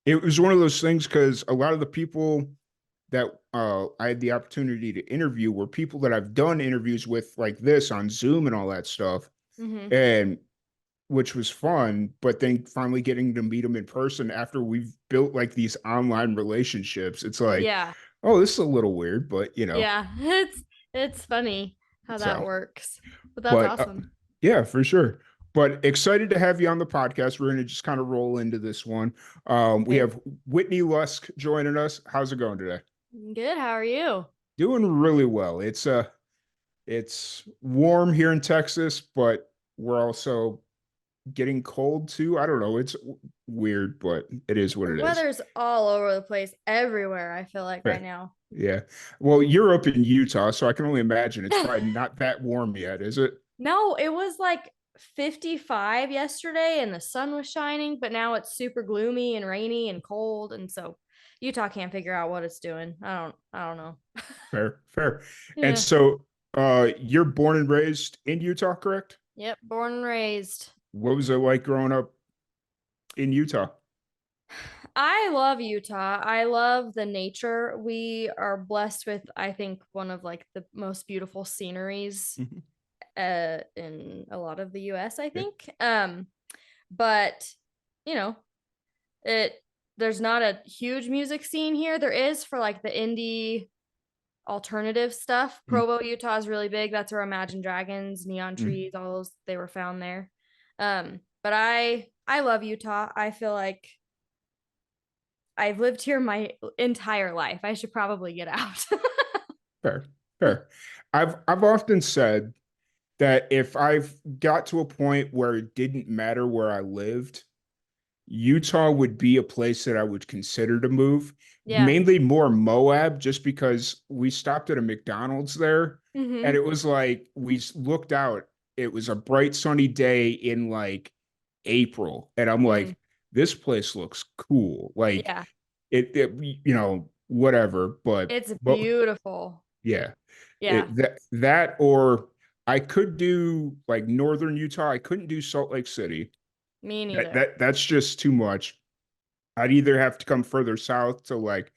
it was one of those things because a lot of the people that I had the opportunity to interview were people that I've done interviews with like this on Zoom and all that stuff, Hmm. and which was fun. But then finally getting to meet them in person after we've built like these online relationships, it's like, Yeah. oh, this is a little weird, but Yeah. It's funny how that so. works. But that's But awesome. yeah, for sure. But excited to have you on the podcast. We're going to just kind of roll into this one. We Okay. have Whitney Lusk joining us. How's it going today? Good. How are you? Doing really well. It's warm here in Texas, but we're also getting cold too. I don't know. It's weird, but it is what The it is. weather's all over the place everywhere, I feel like Yeah. right now. Yeah. Well, you're up in Utah, so I can only imagine it's probably not that warm yet, is it? No, it was like 55 yesterday and the sun was shining, but now it's super gloomy and rainy and cold. And so Utah can't figure out what it's doing. I don't know. Fair, fair. And Yeah. so you're born and raised in Utah, correct? Yep. Born and raised. What was it like growing up in Utah? I love Utah. I love the nature. We are blessed with, I think, one of like the most beautiful sceneries Mhm. in a lot of the US, I Yeah. think. But you know, it there's not a huge music scene here. There is for like the indie alternative stuff. Mhm. Provo, Utah is really big. That's where Imagine Dragons, Neon Mhm. Trees, all those they were found there. But I love Utah. I feel like I've lived here my entire life. I should probably get out. Fair, fair. I've often said that if I've got to a point where it didn't matter where I lived, Utah would be a place that I would consider to move, Yeah. mainly more Moab, just because we stopped at a McDonald's there and Mm-hmm. it was like we looked out. It was a bright sunny day in like April, and I'm Mm. like, this place looks cool. Like Yeah. whatever. It's But beautiful. yeah, Yeah. that or I could do like northern Utah. I couldn't do Salt Lake City. Me That neither. that that's just too much. I'd either have to come further south to like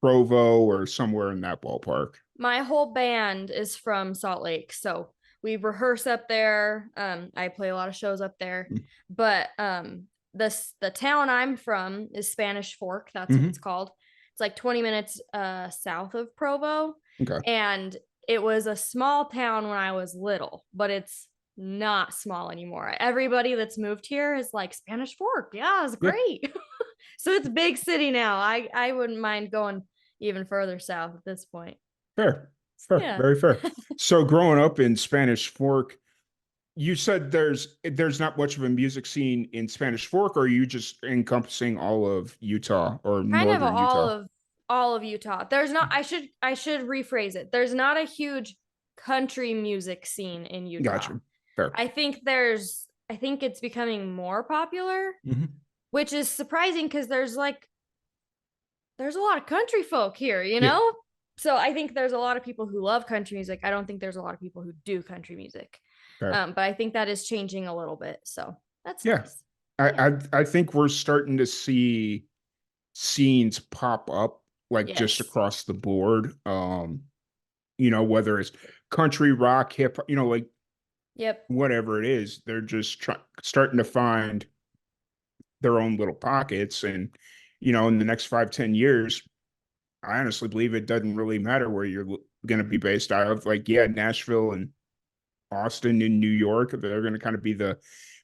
Provo or somewhere in that ballpark. My whole band is from Salt Lake, so we rehearse up there. I play a lot of shows up there, but the town I'm from is Spanish Fork. That's what it's Mm-hmm. called. It's like 20 minutes south of Provo, Okay. and it was a small town when I was little, but it's not small anymore. Everybody that's moved here is like Spanish Fork. Yeah, it's Yeah. great. So it's a big city now. I wouldn't mind going even further south at this point. Fair. Fair. Yeah. Very fair. So growing up in Spanish Fork, you said there's not much of a music scene in Spanish Fork, or are you just encompassing all of Utah or Kind of northern Utah? all of Utah. There's not I should rephrase it. There's not a huge country music scene in Utah. Gotcha. Fair. I think it's becoming more popular, Mm-hmm. which is surprising because there's a lot of country folk here, you Yeah. know? So I think there's a lot of people who love country music. I don't think there's a lot of people who do country music. Fair. But I think that is changing a little bit. So that's Yeah. nice. I, Yeah. I I think we're starting to see scenes pop up like just Yes. across the board. Whether it's country, rock, hip, like Yep. whatever it is, they're just starting to find their own little pockets. And, in the next 5, 10 years, I honestly believe it doesn't really matter where you're going to be based out of. Like, yeah, Nashville and Austin and New York, they're going to kind of be the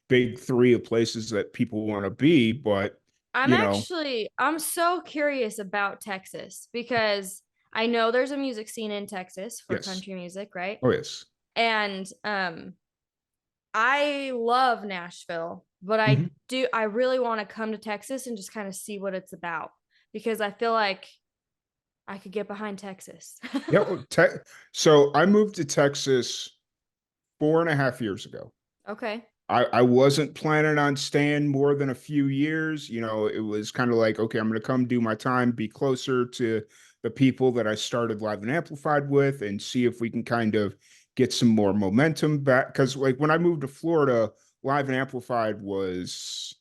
big three of places that people want to be. But, you know, I'm so curious about Texas because I know there's a music scene in Texas for yes. country music, right? Oh, yes. And I love Nashville, but Mhm. I really want to come to Texas and just kind of see what it's about because I feel like I could get behind Texas. Yeah. So I moved to Texas 4.5 years ago. Okay. I wasn't planning on staying more than a few years. It was kind of like, okay, I'm going to come do my time, be closer to the people that I started Live and Amplified with, and see if we can kind of get some more momentum back. Because, like, when I moved to Florida, Live and Amplified was,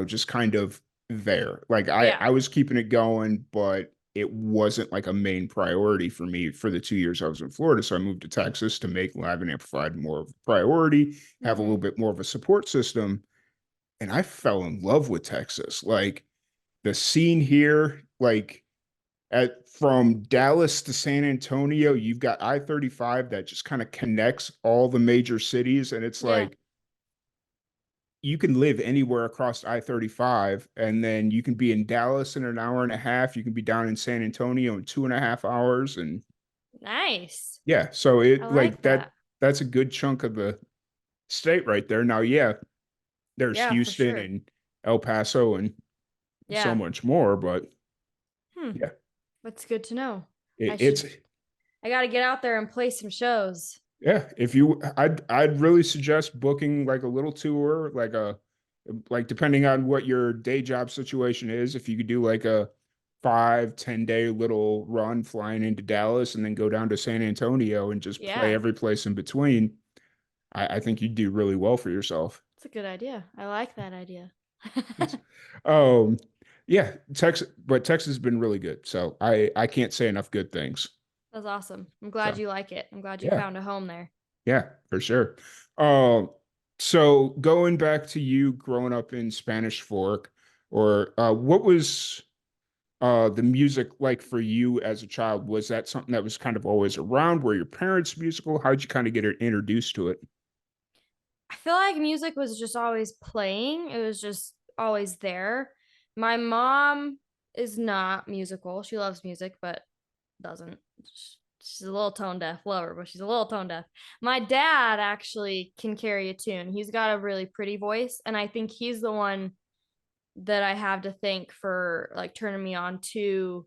just kind of there. Like Yeah. I was keeping it going, but it wasn't like a main priority for me for the 2 years I was in Florida. So I moved to Texas to make live and amplified more of a priority, have a little Mm-hmm. bit more of a support system. And I fell in love with Texas. Like the scene here, like at from Dallas to San Antonio, you've got I-35 that just kind of connects all the major cities. And it's Yeah. like you can live anywhere across I-35, and then you can be in Dallas in an hour and a half. You can be down in San Antonio in 2.5 hours. And Nice. yeah, so I it like like that that. that's a good chunk of the state right there. Now, yeah, there's Yeah, for Houston sure. and El Paso and so Yeah. much more, but Hmm. yeah, That's good to know. I it's should I gotta get out there and play some shows. yeah. If you, I'd really suggest booking like a little tour, like depending on what your day job situation is. If you could do like a 5, 10 day little run flying into Dallas and then go down to San Antonio and just play Yeah, every place in between, I think you'd do really well for yourself. it's a good idea. I like that idea. Yes. Um, yeah, Texas has been really good. So I can't say enough good things. That's awesome. I'm glad So you like it. I'm glad you yeah. found a home there. Yeah, for sure. Um, so going back to you growing up in Spanish Fork, or what was the music like for you as a child? Was that something that was kind of always around? Were your parents musical? How'd you kind of get introduced to it? I feel like music was just always playing. It was just always there. My mom is not musical. She loves music, but doesn't. She's a little tone deaf. Love her, but she's a little tone deaf. My dad actually can carry a tune. He's got a really pretty voice, and I think he's the one that I have to thank for like turning me on to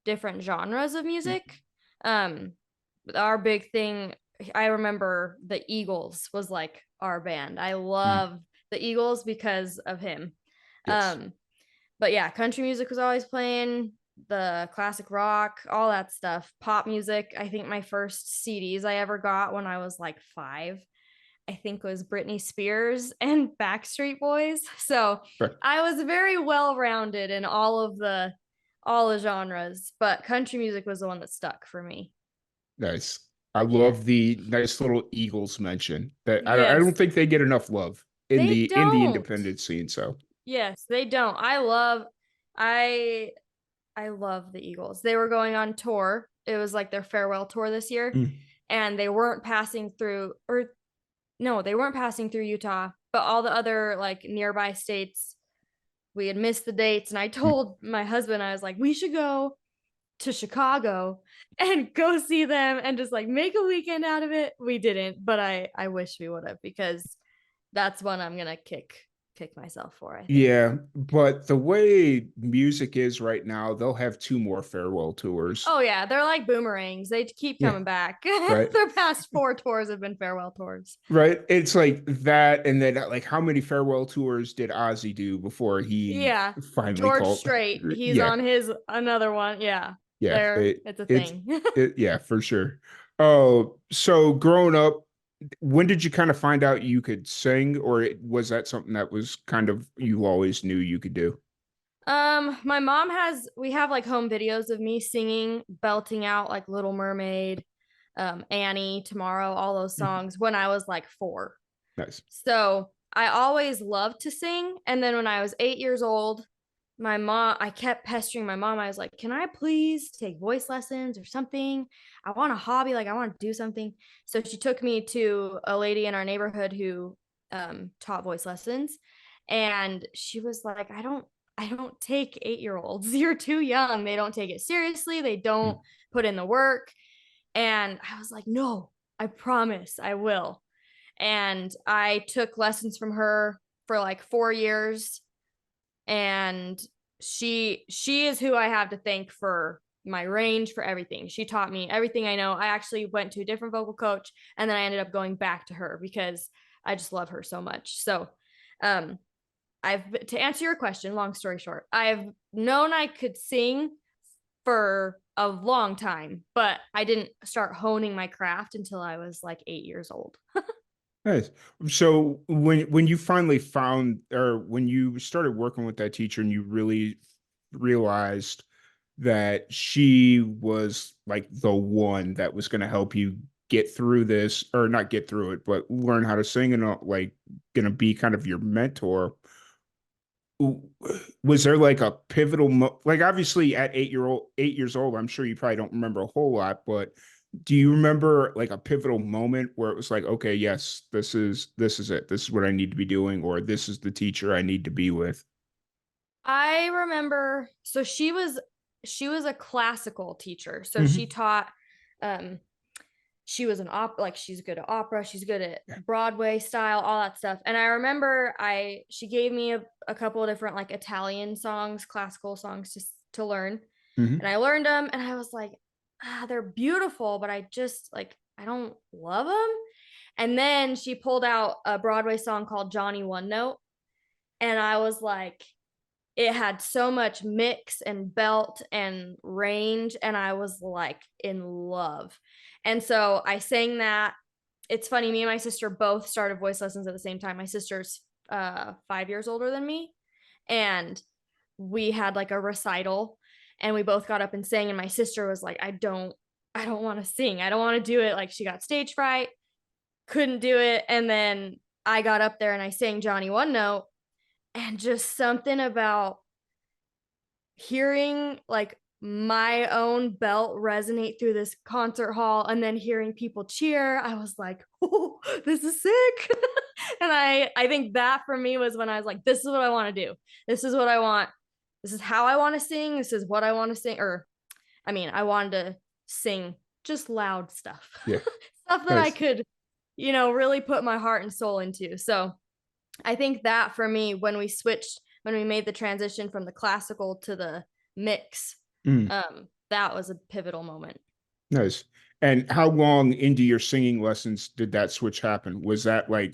different genres of music. Um, our big thing, I remember the Eagles was like our band. I Mm, love the Eagles because of him. yes. Um, but yeah, country music was always playing, the classic rock, all that stuff, pop music. I think my first CDs I ever got when I was like 5, I think was Britney Spears and Backstreet Boys. So Right. I was very well rounded in all the genres, but country music was the one that stuck for me. Nice. I Yeah. love the nice little Eagles mention that I don't Yes. think they get enough love They in the don't. independent scene. So Yes, they don't. I I love the Eagles. They were going on tour. It was like their farewell tour this year, mm, and they weren't passing through, or no, they weren't passing through Utah, but all the other like nearby states, we had missed the dates. And I mm. told my husband, I was like, we should go to Chicago and go see them and just like make a weekend out of it. We didn't, but I wish we would have, because that's one I'm gonna kick myself for, I think. Yeah, but the way music is right now, they'll have two more farewell tours. Oh yeah, they're like boomerangs. They keep Yeah, coming back. right. Their past 4 tours have been farewell tours. Right. It's like that. And then like how many farewell tours did Ozzy do before he Yeah. finally George called? Strait, he's Yeah. on his another one. Yeah. Yeah. It's a It's thing. yeah, for sure. Oh, so growing up, when did you kind of find out you could sing, or was that something that was kind of you always knew you could do? My mom has we have like home videos of me singing, belting out like Little Mermaid, Annie, Tomorrow, all those Mhm. songs when I was like 4. Nice. So I always loved to sing. And then when I was 8 years old, I kept pestering my mom. I was like, can I please take voice lessons or something? I want a hobby. Like, I want to do something. So she took me to a lady in our neighborhood who taught voice lessons. And she was like, I don't take 8 year olds. You're too young. They don't take it seriously. They don't Mm. put in the work. And I was like, no, I promise I will. And I took lessons from her for like 4 years, and she is who I have to thank for my range, for everything. She taught me everything I know. I actually went to a different vocal coach, and then I ended up going back to her because I just love her so much. So, um, I've to answer your question, long story short, I've known I could sing for a long time, but I didn't start honing my craft until I was like 8 years old. Nice. So when you finally found, or when you started working with that teacher and you really realized that she was like the one that was going to help you get through this, or not get through it, but learn how to sing, and like going to be kind of your mentor, was there like a pivotal like, obviously at 8 years old, I'm sure you probably don't remember a whole lot, but do you remember like a pivotal moment where it was like, okay, yes, this is it, this is what I need to be doing, or this is the teacher I need to be with? I remember, so she was a classical teacher. So she Hmm. taught um she was an like she's good at opera, she's good at Broadway style, all that stuff. And I remember she gave me a couple of different like Italian songs, classical songs just to learn. And Hmm. I learned them and I was like, they're beautiful, but I just like I don't love them. And then she pulled out a Broadway song called Johnny One Note. And I was like, it had so much mix and belt and range. And I was like in love. And so I sang that. It's funny, me and my sister both started voice lessons at the same time. My sister's 5 years older than me. And we had like a recital and we both got up and sang. And my sister was like, I don't want to sing. I don't want to do it. Like she got stage fright, couldn't do it. And then I got up there and I sang Johnny One Note, and just something about hearing like my own belt resonate through this concert hall and then hearing people cheer, I was like, oh, this is sick. And I think that for me was when I was like, this is what I want to do. This is what I want. This is how I want to sing. This is what I want to sing. Or I mean, I wanted to sing just loud stuff. Yeah. Stuff that I Nice. could, really put my heart and soul into. So I think that for me, when we made the transition from the classical to the mix, Mm, that was a pivotal moment. nice. And how long into your singing lessons did that switch happen? Was that like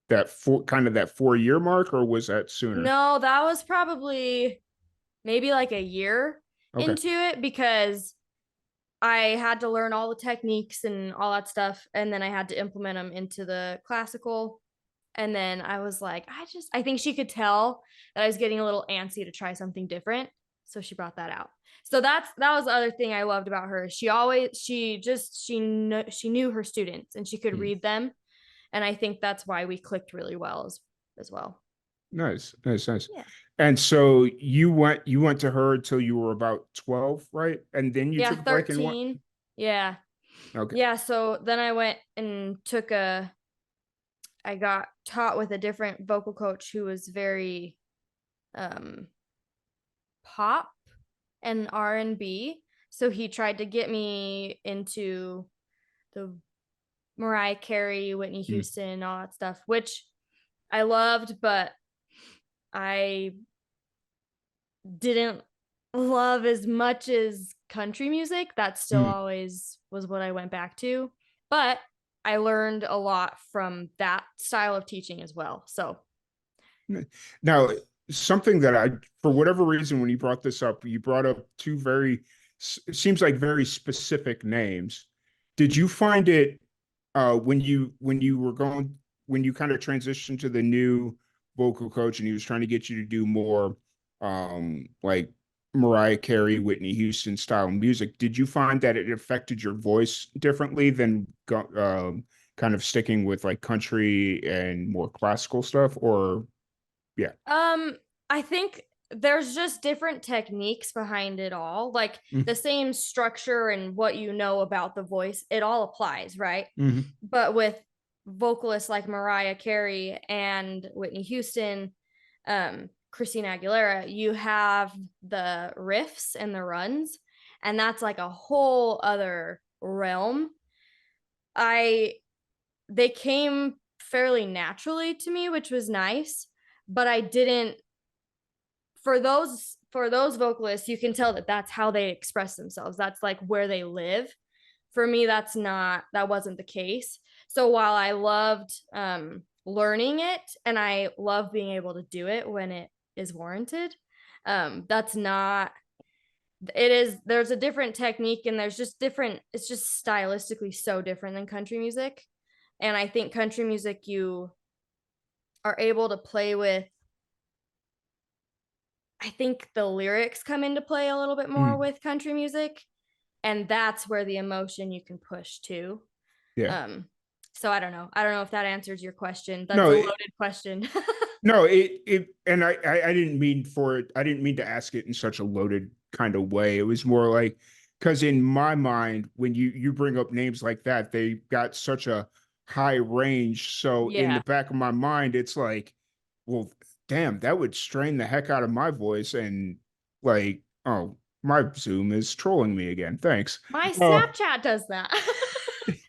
that that 4 year mark, or was that sooner? No, that was probably maybe like a year Okay. into it because I had to learn all the techniques and all that stuff. And then I had to implement them into the classical. And then I was like, I think she could tell that I was getting a little antsy to try something different. So she brought that out. So that was the other thing I loved about her. She knew her students and she could Mm. read them. And I think that's why we clicked really well as well. Nice, nice, nice. Yeah. And so you went to her until you were about 12, right? And then you Yeah, took a break and what? 13. Yeah. Okay. Yeah. So then I went and I got taught with a different vocal coach who was very um pop and R&B. So he tried to get me into the Mariah Carey, Whitney Mm, Houston, all that stuff, which I loved, but I didn't love as much as country music. That still mm. always was what I went back to. But I learned a lot from that style of teaching as well. So, Now, something that for whatever reason, when you brought this up, you brought up two it seems like very specific names. Did you find it, when you kind of transitioned to the new vocal coach and he was trying to get you to do more, like Mariah Carey, Whitney Houston style music, did you find that it affected your voice differently than kind of sticking with like country and more classical stuff? Or yeah. um, I think there's just different techniques behind it all. Like the Mm-hmm. same structure and what you know about the voice, it all applies, right? Mm-hmm. But with vocalists like Mariah Carey and Whitney Houston, Christina Aguilera, you have the riffs and the runs, and that's like a whole other realm. I They came fairly naturally to me, which was nice, but I didn't for those vocalists, you can tell that that's how they express themselves. That's like where they live. For me, that wasn't the case. So while I loved learning it and I love being able to do it when it is warranted, that's not it is there's a different technique and there's just different it's just stylistically so different than country music. And I think country music, you are able to play with, I think the lyrics come into play a little bit more Mm, with country music. And that's where the emotion you can push to. yeah. Um, so I don't know. I don't know if that answers your question. That's No, a loaded question. no, and I didn't mean for it. I didn't mean to ask it in such a loaded kind of way. It was more like, because in my mind, when you bring up names like that, they got such a high range. So in the Yeah. back of my mind, it's like, well, damn, that would strain the heck out of my voice. And like, oh, my Zoom is trolling me again. Thanks. My Oh, Snapchat does that.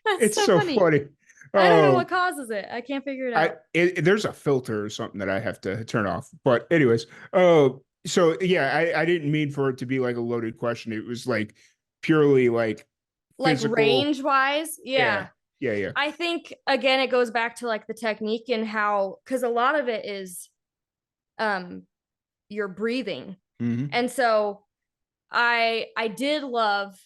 That's it's so so funny. funny. I don't know what Oh, causes it. I can't figure it out. there's a filter or something that I have to turn off. But anyways, so yeah, I didn't mean for it to be like a loaded question. It was like purely like Like physical. range wise, Yeah, yeah. yeah, yeah. I think again it goes back to like the technique and how, because a lot of it is um your breathing. Hmm. And so I did love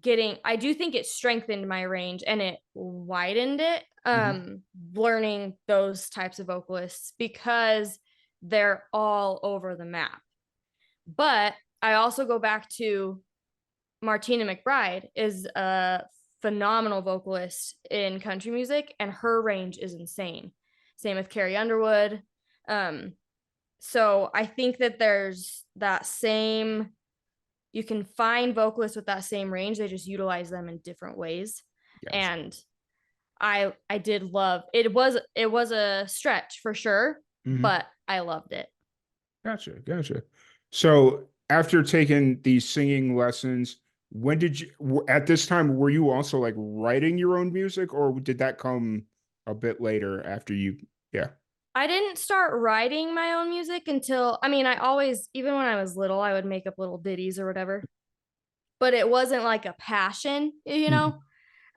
getting, I do think it strengthened my range and it widened it, Hmm. learning those types of vocalists because they're all over the map. But I also go back to Martina McBride is a phenomenal vocalist in country music, and her range is insane. Same with Carrie Underwood. Um, so I think that there's that same, you can find vocalists with that same range. They just utilize them in different ways. Gotcha. And I did love it. Was a stretch for sure, Hmm. but I loved it. Gotcha, gotcha. So after taking these singing lessons, when did you, at this time, were you also like writing your own music, or did that come a bit later after you? Yeah. I didn't start writing my own music until, I mean, I always, even when I was little, I would make up little ditties or whatever, but it wasn't like a passion, you know?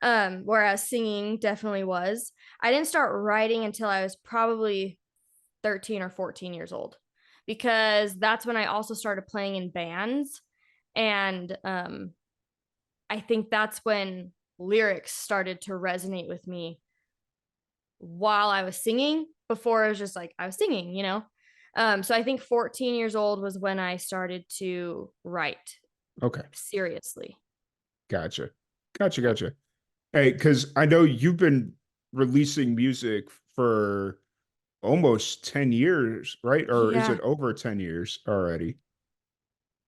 Mhm. Whereas singing definitely was. I didn't start writing until I was probably 13 or 14 years old, because that's when I also started playing in bands. And I think that's when lyrics started to resonate with me while I was singing. Before it was just like I was singing, you know? So I think 14 years old was when I started to write Okay. seriously. Gotcha. Gotcha. Gotcha. Hey, because I know you've been releasing music for almost 10 years, right? Or is Yeah, it over 10 years already?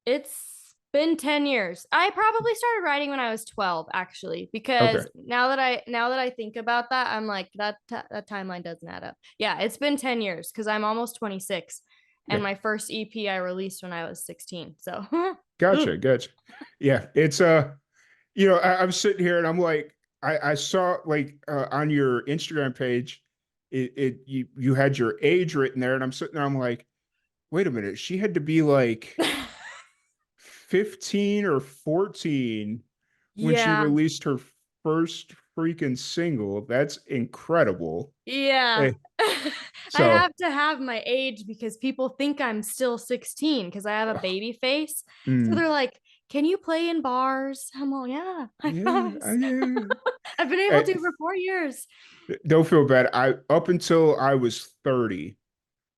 it's been 10 years. I probably started writing when I was 12 actually, Okay. because now that I think about that, I'm like that timeline doesn't add up. Yeah, it's been 10 years cuz I'm almost 26 Yeah. and my first EP I released when I was 16. So, Gotcha. Gotcha. Yeah. It's I'm sitting here and I'm like, I saw like on your Instagram page, you had your age written there, and I'm sitting there, I'm like, wait a minute, she had to be like 15 or 14 when she yeah. released her first freaking single. That's incredible. Yeah. Hey, I so, have to have my age because people think I'm still 16 because I have a uh, baby face. So mm, they're like, "Can you play in bars?" I'm all, "Yeah, I yeah, promise." yeah. I've been able Hey, to for 4 years. don't feel bad. I up until I was 30,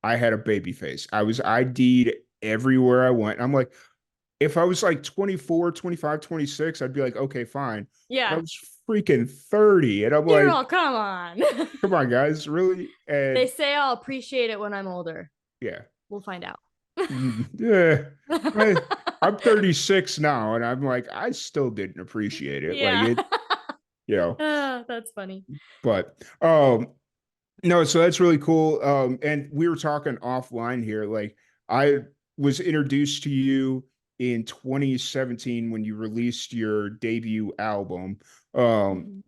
I had a baby face. I was ID'd everywhere I went. I'm like, if I was like 24, 25, 26, I'd be like, okay, fine. But I Yeah. was freaking 30. And I'm You're like, all, come on. come on, guys, really? They And say I'll appreciate it when I'm older. yeah. We'll find out. Yeah. I, I'm 36 now, and I'm like, I still didn't appreciate it. Like Yeah. it, you know, That's funny. but no, so that's really cool. And we were talking offline here. Like I was introduced to you in 2017 when you released your debut album. Um, Mhm.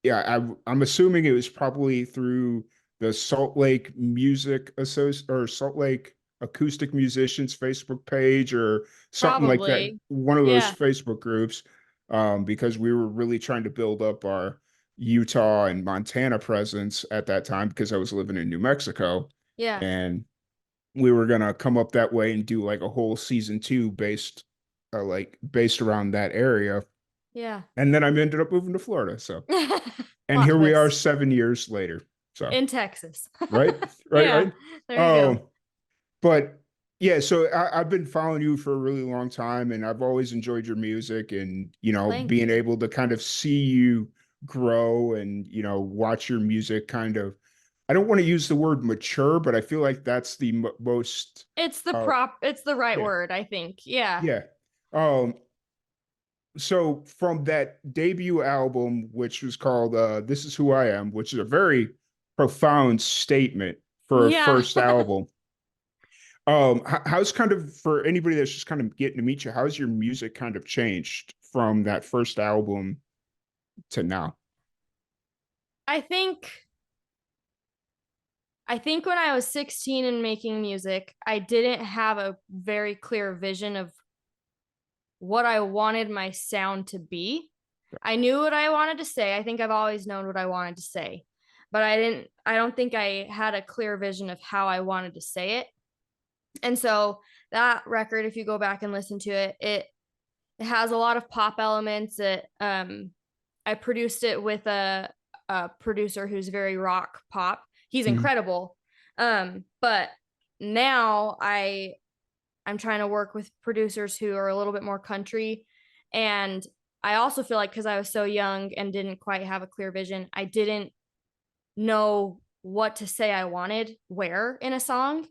yeah, I'm assuming it was probably through the Salt Lake Music Associ or Salt Lake Acoustic Musicians Facebook page or something like that, Probably. one of those Yeah. Facebook groups, because we were really trying to build up our Utah and Montana presence at that time because I was living in New Mexico, Yeah. and we were gonna come up that way and do like a whole season 2 based around that area, Yeah. and then I ended up moving to Florida, so. And Plot here we are twist 7 years later. So, in Texas. right, right, Yeah, right. there you go. Oh, but yeah, so I've been following you for a really long time, and I've always enjoyed your music, and Thank being you. able to kind of see you grow and watch your music kind of. I don't want to use the word mature, but I feel like that's the most. Uh, It's the right yeah, word, I think. Yeah. yeah. Um, so from that debut album, which was called "This Is Who I Am," which is a very profound statement for a Yeah. first album. How's kind of for anybody that's just kind of getting to meet you, how's your music kind of changed from that first album to now? I think I think when I was 16 and making music, I didn't have a very clear vision of what I wanted my sound to be. I knew what I wanted to say. I think I've always known what I wanted to say, but I don't think I had a clear vision of how I wanted to say it. And so that record, if you go back and listen to it, it has a lot of pop elements. I produced it with a producer who's very rock pop. He's Mhm. incredible. But now I'm trying to work with producers who are a little bit more country. And I also feel like because I was so young and didn't quite have a clear vision, I didn't know what to say I wanted where in a song.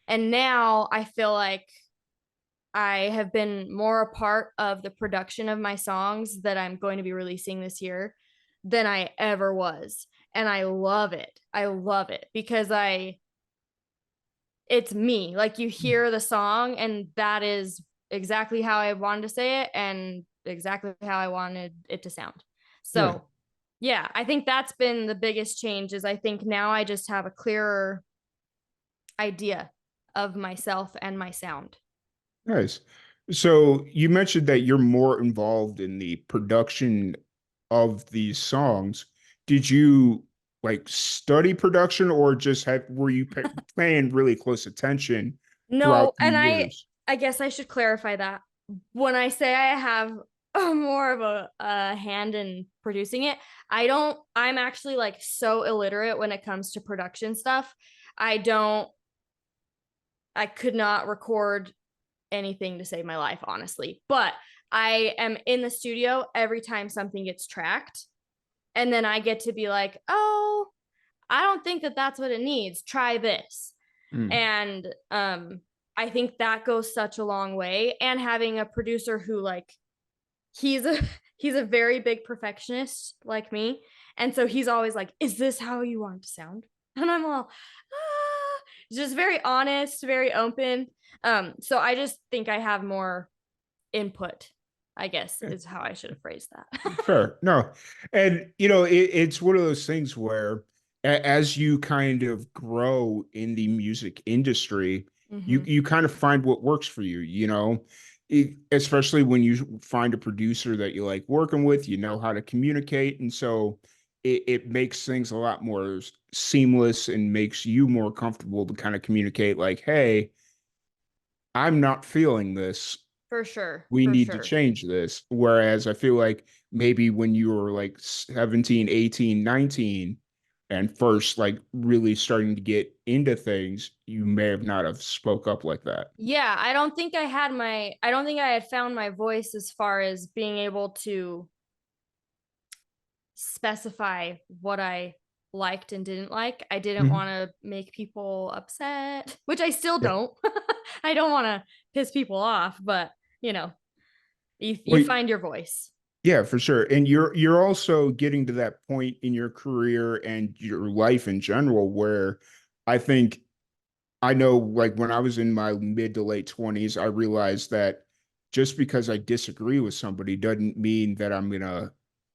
And now I feel like I have been more a part of the production of my songs that I'm going to be releasing this year than I ever was. And I love it. I love it because it's me. Like you hear the song and that is exactly how I wanted to say it and exactly how I wanted it to sound. Yeah, So, yeah, I think that's been the biggest change is I think now I just have a clearer idea of myself and my sound. nice. So you mentioned that you're more involved in the production of these songs. Did you like study production or just were you paying really close attention No, throughout the and years? I guess I should clarify that. When I say I have more of a hand in producing it, I'm actually like so illiterate when it comes to production stuff. I don't, I could not record anything to save my life, honestly. But I am in the studio every time something gets tracked. And then I get to be like, oh, I don't think that that's what it needs. Try this. Mm, And I think that goes such a long way. And having a producer who like he's a he's a very big perfectionist like me, and so he's always like, is this how you want it to sound? And I'm all just very honest, very open. So I just think I have more input, I guess yeah. is how I should have phrased that. Fair. No. And it's one of those things where as you kind of grow in the music industry, you Mm-hmm. you kind of find what works for you, especially when you find a producer that you like working with, you know how to communicate. And so it makes things a lot more seamless and makes you more comfortable to kind of communicate like, hey, I'm not feeling this, For sure, we for need to sure. change this. Whereas I feel like maybe when you were like 17, 18, 19, and first like really starting to get into things, you may have not have spoke up like that. Yeah, I don't think I had found my voice as far as being able to specify what I liked and didn't like. I didn't Mhm. want to make people upset, which I still Yeah. don't. I don't want to piss people off, but you know, you Well, find your voice. yeah, for sure. And you're also getting to that point in your career and your life in general where I think I know like when I was in my mid to late 20s, I realized that just because I disagree with somebody doesn't mean that I'm gonna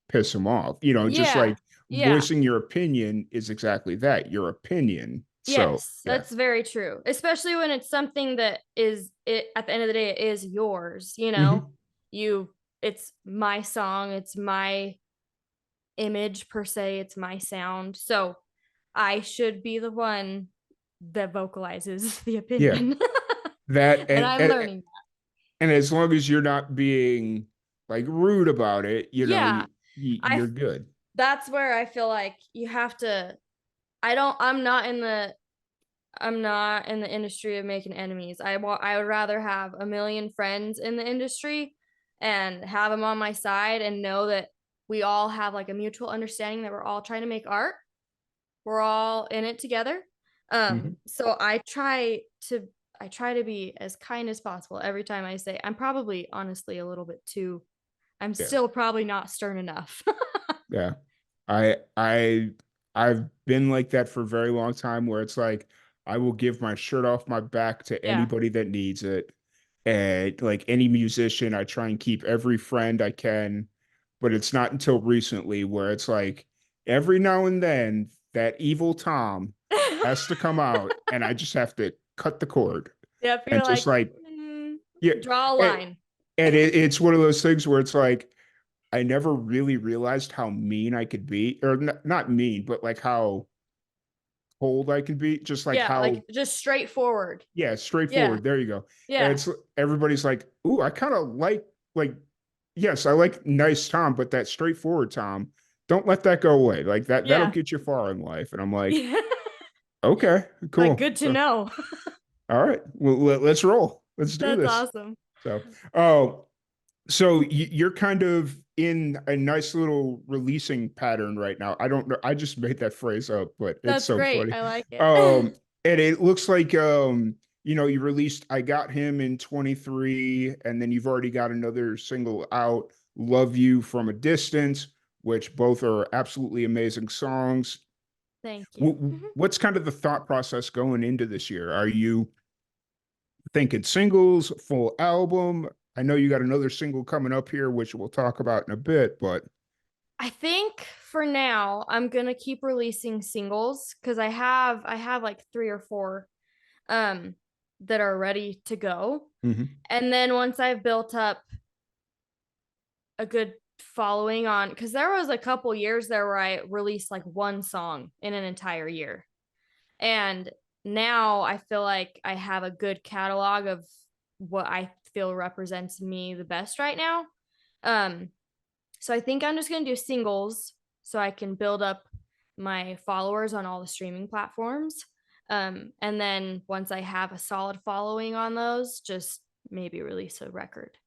piss them off. Just Yeah. like Yeah. voicing your opinion is exactly that, your opinion. So Yes, yeah. that's very true. Especially when it's something that is it at the end of the day it is yours, you know. Hmm. You it's my song, it's my image per se, it's my sound. So I should be the one that vocalizes the Yeah. opinion. That And and, I'm and learning that. and as long as you're not being like rude about it, Yeah. you're I good. that's where I feel like you have to. I'm not in the industry of making enemies. I would rather have a million friends in the industry and have them on my side and know that we all have like a mutual understanding that we're all trying to make art. We're all in it together. Mhm. So I try to be as kind as possible every time I say I'm probably honestly a little bit too I'm Yeah. still probably not stern enough. Yeah. I I've been like that for a very long time where it's like I will give my shirt off my back to Yeah. anybody that needs it. And like any musician, I try and keep every friend I can. But it's not until recently where it's like every now and then that evil Tom has to come out and I just have to cut the cord Yep, and you're just like, like, mm, yeah. draw a And, line. it's one of those things where it's like I never really realized how mean I could be, or not mean, but like how cold I could be, just like Yeah, like how, just straightforward. yeah, Yeah. straightforward. There you go. And Yeah. it's everybody's like, "Ooh, I kind of like, yes, I like nice Tom, but that straightforward Tom, don't let that go away. Like that'll Yeah. get you far in life." And I'm like, Yeah. "Okay, Like cool. good to So, know. all right, well, let's roll. Let's do That's this." awesome. So, oh, so you're kind of in a nice little releasing pattern right now. I don't know. I just made that phrase up, but it's That's so great. funny. I like it. Um, and it looks like you released I Got Him in 23, and then you've already got another single out, Love You from a Distance, which both are absolutely amazing songs. Thank you. What's kind of the thought process going into this year? Are you thinking singles, full album? I know you got another single coming up here, which we'll talk about in a bit, but I think for now I'm gonna keep releasing singles because I have like three or four um that are ready to go. mhm. And then once I've built up a good following on because there was a couple years there where I released like one song in an entire year. And now I feel like I have a good catalog of what I feel represents me the best right now. Um, so I think I'm just gonna do singles so I can build up my followers on all the streaming platforms. And then once I have a solid following on those, just maybe release a record.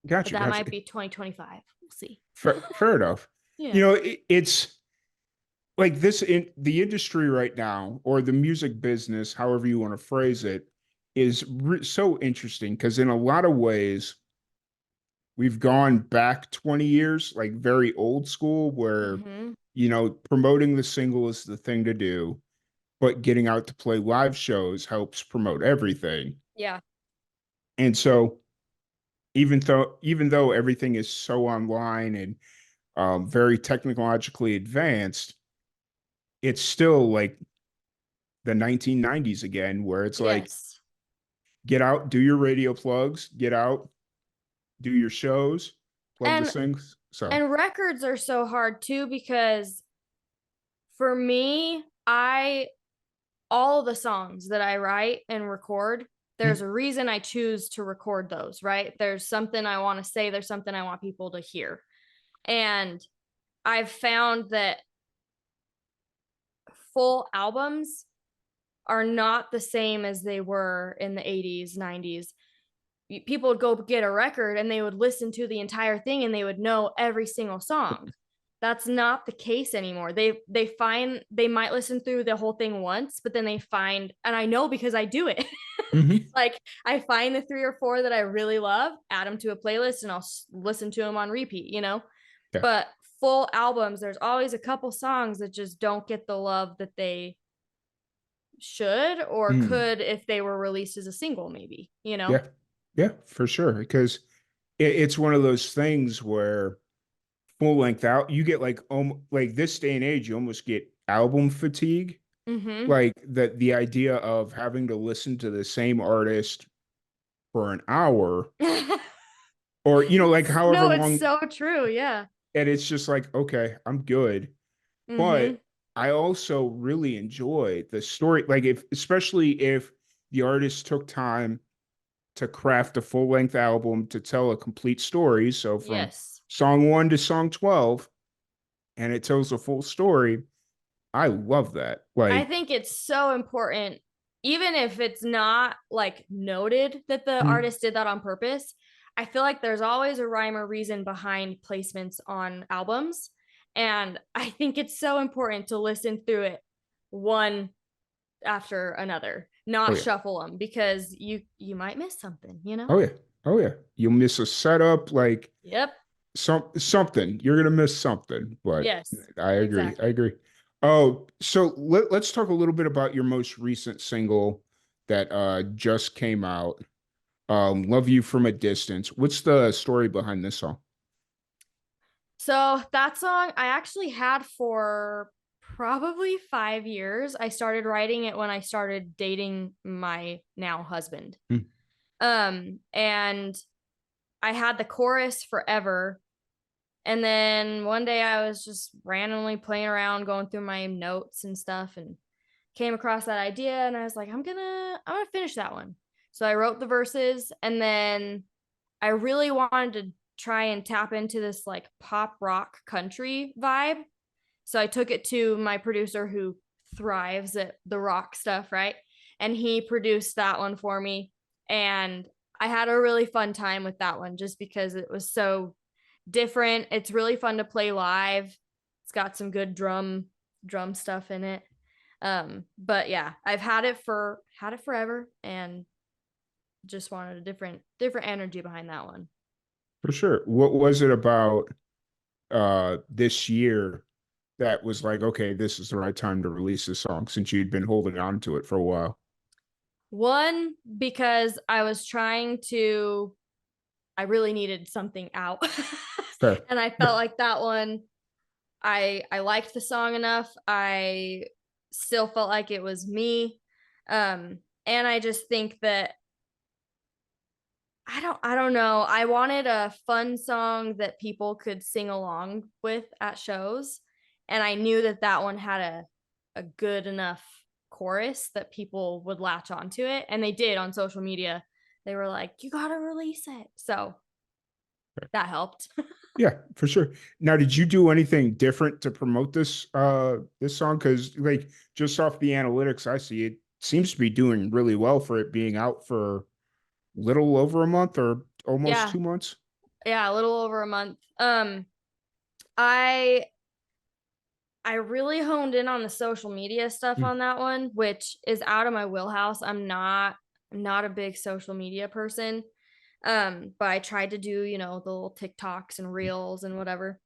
But Gotcha, that gotcha. might be 2025. We'll see. Fair enough. Yeah. It's like this in the industry right now, or the music business, however you want to phrase it, is so interesting because in a lot of ways, we've gone back 20 years, like very old school, where, Mm-hmm. promoting the single is the thing to do, but getting out to play live shows helps promote everything. Yeah. And so, even though everything is so online and very technologically advanced, it's still like the 1990s again, where it's like, Yes. get out, do your radio plugs, get out, do your shows, plug the And things. So, and records are so hard too because for me, I all the songs that I write and record, there's mm, a reason I choose to record those, right? There's something I want to say, there's something I want people to hear. And I've found that full albums are not the same as they were in the 80s, 90s. People would go get a record and they would listen to the entire thing and they would know every single song. That's not the case anymore. They might listen through the whole thing once, but then they find, and I know because I do it. mhm, Like I find the three or four that I really love, add them to a playlist, and I'll listen to them on repeat. yeah. But full albums, there's always a couple songs that just don't get the love that they should or Mm, could if they were released as a single, maybe. yeah. Yeah, for sure. Because it's one of those things where full length out, you get like this day and age, you almost get album fatigue. Mm-hmm. Like the idea of having to listen to the same artist for an hour, or like however No, it's long, so true. Yeah. and it's just like, okay, I'm good. Mm-hmm. But I also really enjoy the story, like if especially if the artist took time to craft a full length album to tell a complete story. So from Yes. song 1 to song 12, and it tells a full story. I love that. I Like, think it's so important, even if it's not like noted that the mm, artist did that on purpose. I feel like there's always a rhyme or reason behind placements on albums. And I think it's so important to listen through it one after another, oh not yeah, shuffle them because you might miss something, you know? oh yeah, oh yeah. You'll miss a setup, like Yep. something. You're gonna miss something. But Yes. I agree. I Exactly. agree. Oh, so let's talk a little bit about your most recent single that just came out. Love You from a Distance. What's the story behind this song? So that song I actually had for probably 5 years. I started writing it when I started dating my now husband. Hmm. And I had the chorus forever. And then one day I was just randomly playing around, going through my notes and stuff, and came across that idea. And I was like, I'm gonna finish that one. So I wrote the verses, and then I really wanted to try and tap into this like pop rock country vibe. So I took it to my producer who thrives at the rock stuff, right? And he produced that one for me. And I had a really fun time with that one just because it was so different. It's really fun to play live. It's got some good drum stuff in it. But yeah, I've had it forever and just wanted a different energy behind that one. For sure. What was it about this year that was like, okay, this is the right time to release this song since you'd been holding on to it for a while? One, because I really needed something out. Fair. And I felt like that one, I liked the song enough. I still felt like it was me. And I just think that I don't know. I wanted a fun song that people could sing along with at shows, and I knew that that one had a good enough chorus that people would latch onto it, and they did on social media. They were like, "You got to release it." So, that helped. Yeah, for sure. Now, did you do anything different to promote this song? Because like just off the analytics I see, it seems to be doing really well for it being out for little over a month or almost Yeah. 2 months. Yeah, a little over a month. I I really honed in on the social media stuff Mm, on that one, which is out of my wheelhouse. I'm not a big social media person. But I tried to do, the little TikToks and reels and whatever.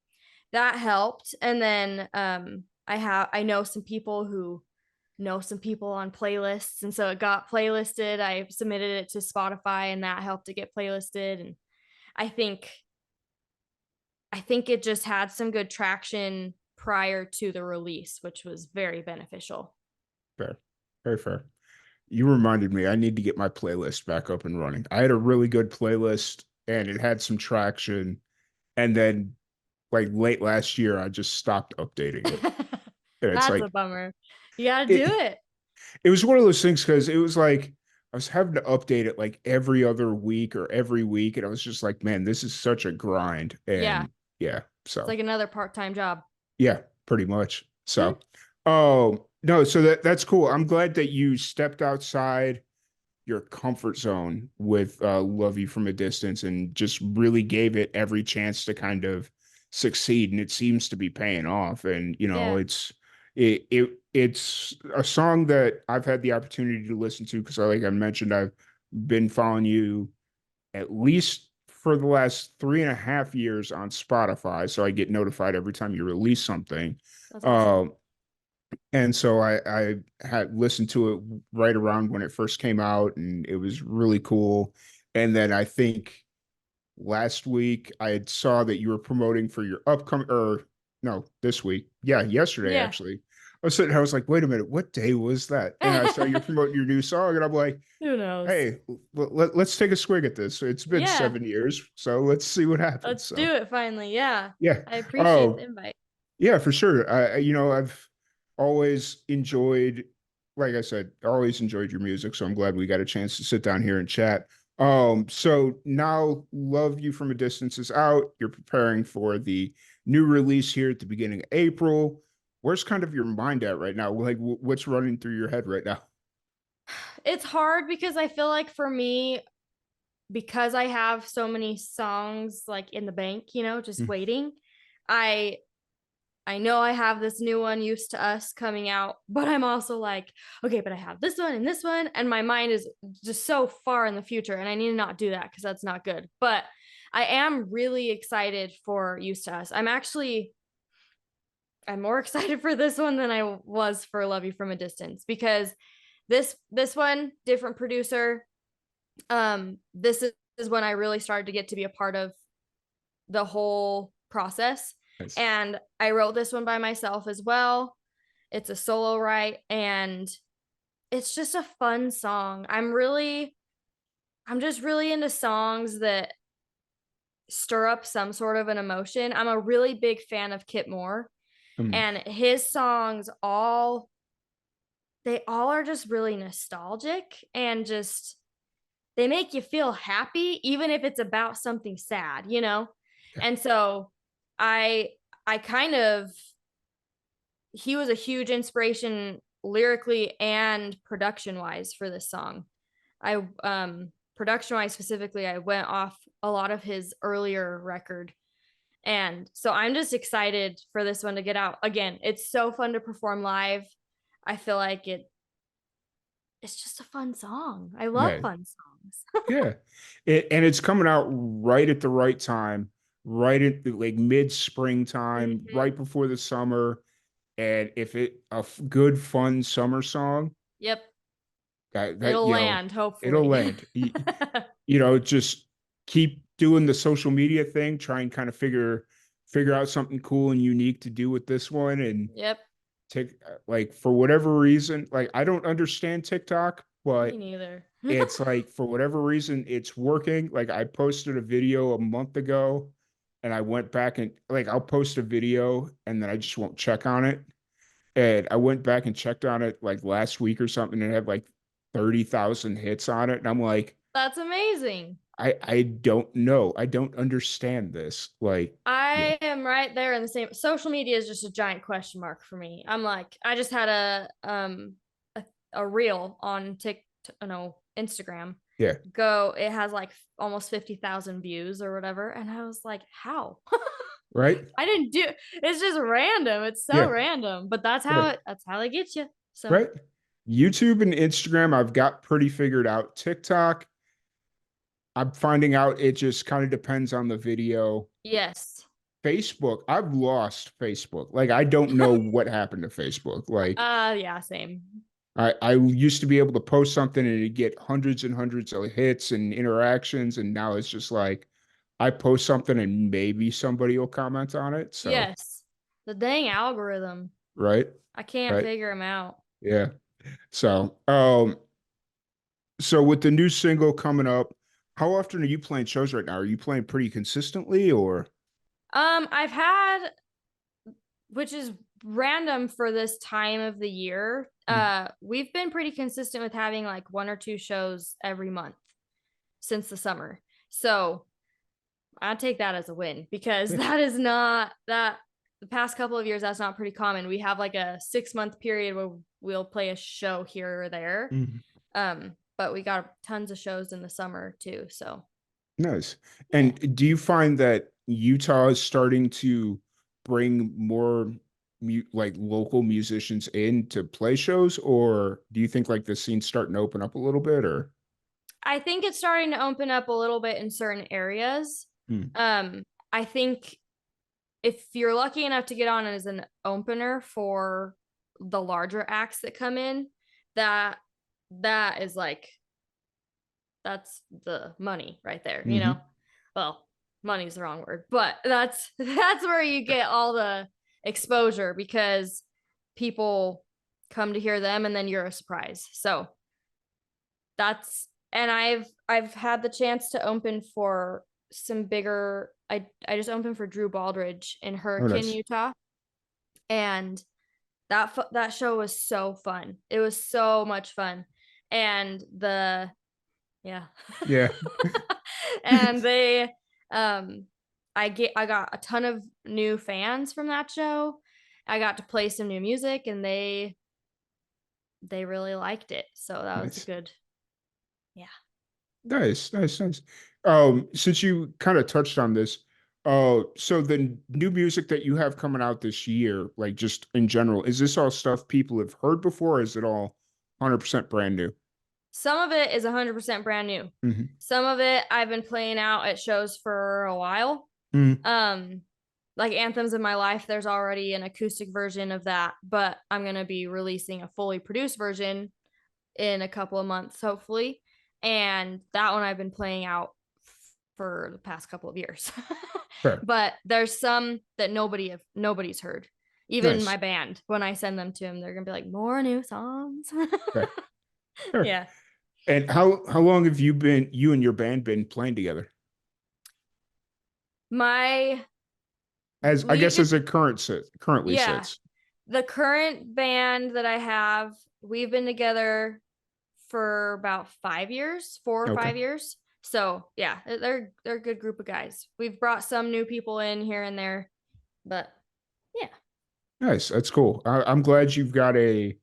That helped. And then I know some people who know some people on playlists, and so it got playlisted. I submitted it to Spotify and that helped to get playlisted. And I think I think it just had some good traction prior to the release, which was very beneficial. fair, very fair. You reminded me, I need to get my playlist back up and running. I had a really good playlist and it had some traction. And then like late last year, I just stopped updating it. And it's That's a like bummer. You got to do it it. it was one of those things because it was like I was having to update it like every other week or every week. And I was just like, man, this is such a grind. Yeah. And yeah, It's so like another part-time job. yeah, pretty much. Hmm? So oh no, so that's cool. I'm glad that you stepped outside your comfort zone with Love You from a Distance and just really gave it every chance to kind of succeed. And it seems to be paying off. And Yeah. it's a song that I've had the opportunity to listen to because like I mentioned, I've been following you at least for the last 3.5 years on Spotify. So I get notified every time you release something. That's awesome. Um, and so I had listened to it right around when it first came out, and it was really cool. And then I think last week I had saw that you were promoting for your upcoming, or no, this week. Yeah, yesterday Yeah. actually. I was like, wait a minute, what day was that? And I saw you're promoting your new song, and I'm like, Who knows? hey, let's take a swig at this. It's been Yeah. 7 years, so let's see what happens. Let's So do it finally. Yeah. yeah. I appreciate the Oh, invite. yeah, for sure. I've always enjoyed, like I said, always enjoyed your music. So I'm glad we got a chance to sit down here and chat. So now Love You from a Distance is out. You're preparing for the new release here at the beginning of April. Where's kind of your mind at right now? Like, what's running through your head right now? It's hard because I feel like for me, because I have so many songs like in the bank, just Mm, waiting. I I know I have this new one, Used to Us, coming out, but I'm also like, okay, but I have this one, and my mind is just so far in the future, and I need to not do that because that's not good. But I am really excited for Used to Us. I'm more excited for this one than I was for Love You from a Distance because this one, different producer. This is when I really started to get to be a part of the whole process. nice. And I wrote this one by myself as well. It's a solo write and it's just a fun song. I'm just really into songs that stir up some sort of an emotion. I'm a really big fan of Kit Moore Mm, and his songs all are just really nostalgic and just they make you feel happy even if it's about something sad. yeah, And so I I kind of he was a huge inspiration lyrically and production wise for this song. I Production wise specifically, I went off a lot of his earlier record. And so I'm just excited for this one to get out. Again, it's so fun to perform live. I feel like it's just a fun song. I love yeah, fun songs. yeah. And it's coming out right at the right time, right at like mid springtime, Mhm. right before the summer. And if good, fun summer song, Yep. that It'll land, it'll hopefully. land. Just keep doing the social media thing, try and kind of figure out something cool and unique to do with this one, and Yep. take like for whatever reason, like I don't understand TikTok, Me but neither. it's like for whatever reason it's working. Like I posted a video a month ago and I went back and like I'll post a video and then I just won't check on it. And I went back and checked on it like last week or something and it had like 30,000 hits on it. And I'm like, That's amazing. I don't know. I don't understand this. Like, yeah, I am right there in the same. Social media is just a giant question mark for me. I'm like, I just had a reel on no, Instagram. yeah, Go, it has like almost 50,000 views or whatever, and I was like, how? right? I didn't do. It's just random. It's so Yeah, random, but yeah, that's how they get you. So right. YouTube and Instagram, I've got pretty figured out. TikTok, I'm finding out it just kind of depends on the video. yes. Facebook, I've lost Facebook. Like, I don't know what happened to Facebook. Like, Yeah, same. I used to be able to post something and it'd get hundreds and hundreds of hits and interactions, and now it's just like I post something and maybe somebody will comment on it. So, Yes. The dang algorithm. right, I can't right, figure them out. yeah. So, so with the new single coming up, how often are you playing shows right now? Are you playing pretty consistently, or? I've had, which is random for this time of the year. Mm, We've been pretty consistent with having like one or two shows every month since the summer. So I take that as a win because yeah. that is not that the past couple of years that's not pretty common. We have like a 6 month period where we'll play a show here or there. Mhm. But we got tons of shows in the summer too. So Nice. yeah. And do you find that Utah is starting to bring more like local musicians in to play shows, or do you think like the scene's starting to open up a little bit, or? I think it's starting to open up a little bit in certain areas. Hmm. I think if you're lucky enough to get on as an opener for the larger acts that come in, that that is like that's the money right there. Hmm. Well, money's the wrong word, but that's where you get all the exposure because people come to hear them and then you're a surprise. So that's and I've had the chance to open for some bigger I just opened for Drew Baldridge in Oh, Hurricane, nice. Utah, and that show was so fun. It was so much fun. And Yeah. Yeah. And they I got a ton of new fans from that show. I got to play some new music and they really liked it. So that was a Nice. good, yeah. Nice, nice, nice. Since you kind of touched on this, so the new music that you have coming out this year, like just in general, is this all stuff people have heard before, or is it all 100% brand new? Some of it is 100% brand new. Hmm. Some of it I've been playing out at shows for a while. Hmm. Um, like Anthems in My Life, there's already an acoustic version of that, but I'm going to be releasing a fully produced version in a couple of months, hopefully. And that one I've been playing out for the past couple of years. Fair. But there's some that nobody's heard. Even my Nice. band, when I send them to them, they're gonna be like, more new songs. Fair. Fair. Yeah. And how long have you and your band been playing together? My As I we've guess been as it currently Yeah. sits. The current band that I have, we've been together for about 5 years, 4 or 5 years. So yeah, they're a good group of guys. We've brought some new people in here and there, but yeah. Nice. That's cool. I'm glad you've got a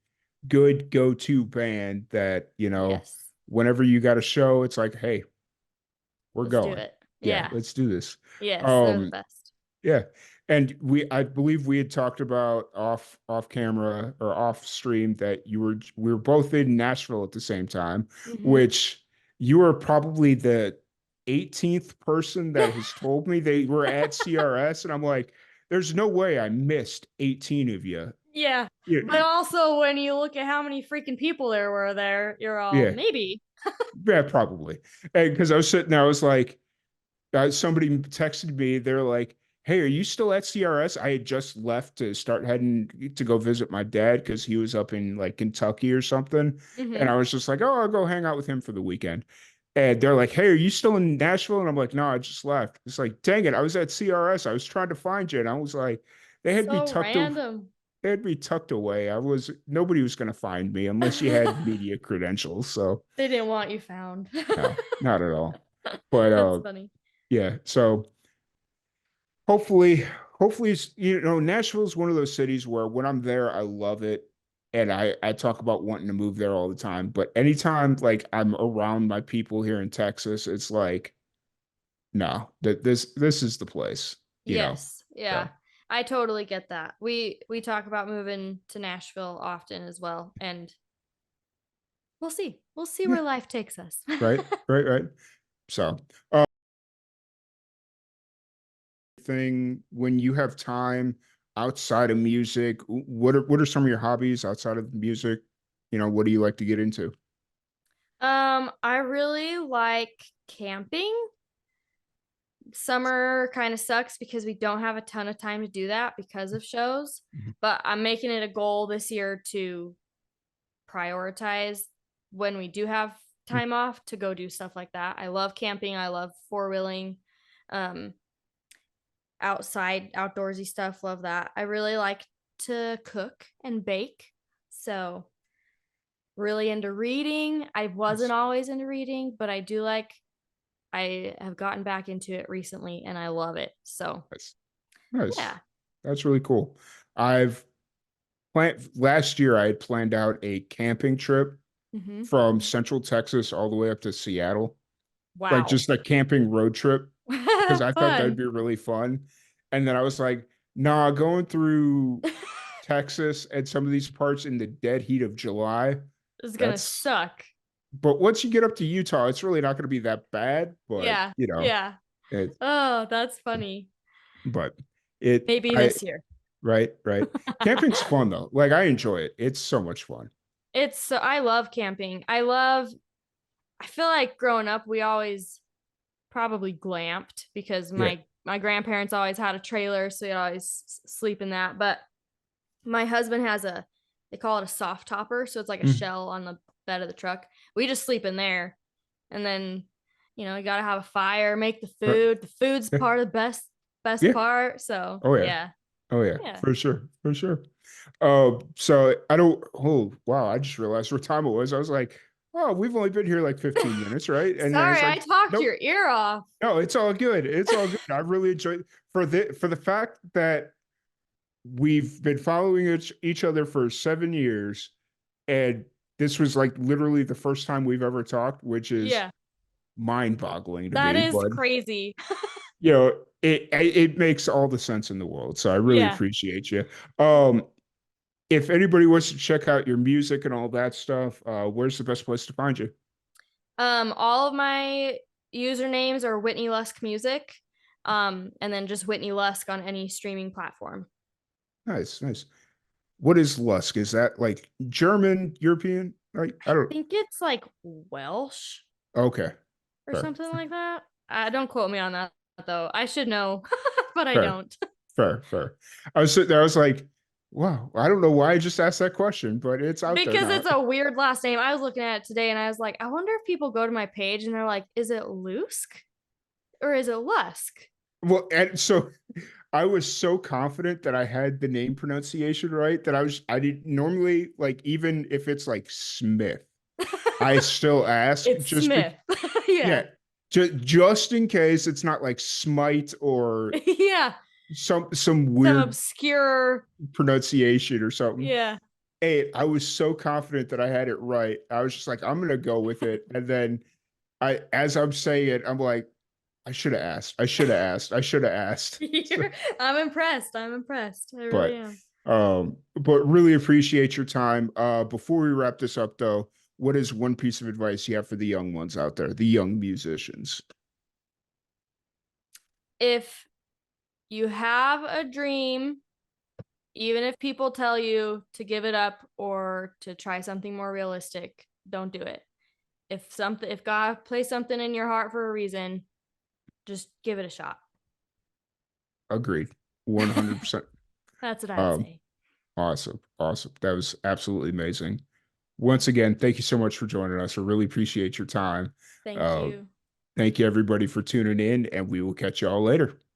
good go-to band that, Yes. whenever you got a show, it's like, hey, we're Let's do going. it. Yeah, Yeah. let's do this. Yes, they're the Um, best. yeah. And I believe we had talked about off camera or off stream that we were both in Nashville at the same time, Mm-hmm. which you are probably the 18th person that has told me they were at CRS. And I'm like, there's no way I missed 18 of you. Yeah. Yeah, But also when you look at how many freaking people there were there, you're all yeah, maybe. yeah, probably. Because I was sitting there, I was like, somebody texted me. They're like, "Hey, are you still at CRS?" I had just left to start heading to go visit my dad because he was up in like Kentucky or something, and Mm-hmm. I was just like, "Oh, I'll go hang out with him for the weekend." And they're like, "Hey, are you still in Nashville?" And I'm like, "No, I just left." It's like, dang it, I was at CRS. I was trying to find you, and I was like, they had me So tucked away. random. They had me tucked away. Nobody was going to find me unless you had media credentials. So They didn't want you found. no, not at all. But That's funny. yeah. So hopefully, Nashville's one of those cities where when I'm there, I love it. And I talk about wanting to move there all the time. But anytime like I'm around my people here in Texas, it's like, no, this is the place, you know. Yes. Yeah. So I totally get that. We talk about moving to Nashville often as well, and we'll see. We'll see yeah, where life takes us. right, right, right. So thing when you have time outside of music, what are some of your hobbies outside of music? What do you like to get into? I really like camping. Summer kind of sucks because we don't have a ton of time to do that because of shows, Mhm. but I'm making it a goal this year to prioritize when we do have time off to go do stuff like that. I love camping. I love four-wheeling, um, outside, outdoorsy stuff. Love that. I really like to cook and bake. So, really into reading. I wasn't Nice, always into reading, but I have gotten back into it recently and I love it. So, nice, nice. yeah. That's really cool. I've planned last year. I had planned out a camping trip Mm-hmm. from Central Texas all the way up to Seattle, like Wow. just a camping road trip because I thought that'd Fun. be really fun. And then I was like, nah, going through Texas and some of these parts in the dead heat of July, It's gonna that's suck. but once you get up to Utah, it's really not going to be that bad, but Yeah. Yeah. it, Oh, that's funny. but it, Maybe I, this year. right, right. Camping's fun though. Like I enjoy it. It's so much fun. It's so I love camping. I feel like growing up we always probably glamped because Yeah. my grandparents always had a trailer, so we'd always sleep in that. But my husband has a they call it a soft topper, so it's like a Mm. shell on the bed of the truck. We just sleep in there, and then you got to have a fire, make the Right. food. The food's Yeah. part of the best Yeah. part. So Oh yeah. yeah, Oh yeah. yeah. For sure. For sure. So I don't. Oh wow! I just realized what time it was. I was like, Oh, we've only been here like 15 minutes, right? And then Sorry, it's I like, talked nope, your ear off. no, it's all good. It's all good. I really enjoyed for the fact that we've been following each other for 7 years, and this was like literally the first time we've ever talked, which is Yeah, mind-boggling to that me. is But crazy. it makes all the sense in the world. So I really Yeah. appreciate you. Um, if anybody wants to check out your music and all that stuff, where's the best place to find you? All of my usernames are Whitney Lusk Music. And then just Whitney Lusk on any streaming platform. Nice, nice. What is Lusk? Is that like German, European? Like I don't. I think it's like Welsh Okay, or fair, something like that. Don't quote me on that though. I should know, but I fair, don't. fair. I was sitting there. I was like, wow. I don't know why I just asked that question, but it's out there Because now. it's a weird last name. I was looking at it today and I was like, I wonder if people go to my page and they're like, is it Lusk or is it Lusk? Well, and so I was so confident that I had the name pronunciation right that I didn't normally like even if it's like Smith, I still ask It's Smith. yeah, Yeah. just in case it's not like Smite or Yeah. some Some weird obscure. pronunciation or something. Yeah. Hey, I was so confident that I had it right. I was just like, I'm gonna go with it. And then as I'm saying it, I'm like, I should have asked. I should have asked. I should have asked. I'm impressed. I'm impressed. I really but am. really appreciate your time. Before we wrap this up though, what is one piece of advice you have for the young ones out there, the young musicians? If you have a dream, even if people tell you to give it up or to try something more realistic, don't do it. If God placed something in your heart for a reason, just give it a shot. Agreed. 100%. That's what I'd Um, say. awesome. Awesome. That was absolutely amazing. Once again, thank you so much for joining us. I really appreciate your time. Thank Uh, you. thank you everybody for tuning in, and we will catch you all later.